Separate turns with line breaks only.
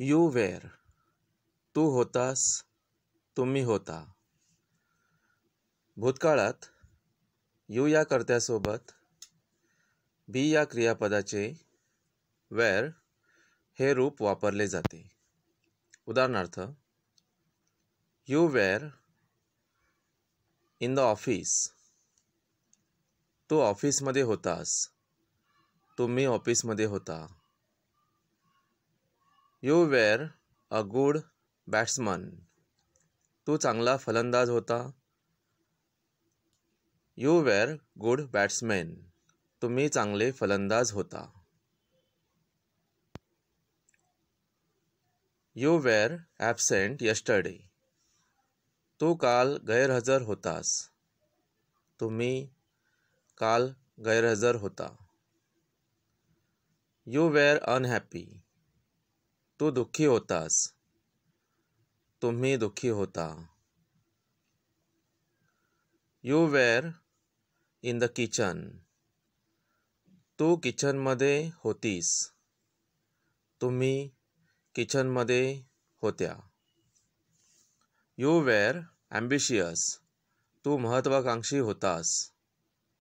You वेर, तू होतास, तुम्ही होता. भूतकाळात यू या कर्त्यासोबत बी या क्रियापदाचे वेर हे रूप वापरले जाते. उदाहरणार्थ, you were in the office, तू ऑफिसमध्ये होतास, तुम्ही ऑफिसमध्ये होता. You were a good batsman, तू चांगला फलंदाज होता. यू वेर गुड बॅट्समॅन, तुम्ही चांगले फलंदाज होता. यू वेर ॲबसेंट यस्टरडे, तू काल गैरहजर होतास, तुम्ही काल गैरहजर होता. यू वेर अनहॅपी, तू दुःखी होतास, तुम्ही दुःखी होता. You were in the kitchen, तू किचनमध्ये होतीस, तुम्ही किचनमध्ये होत्या. यू वेर ॲम्बिशियस, तू महत्त्वाकांक्षी होतास,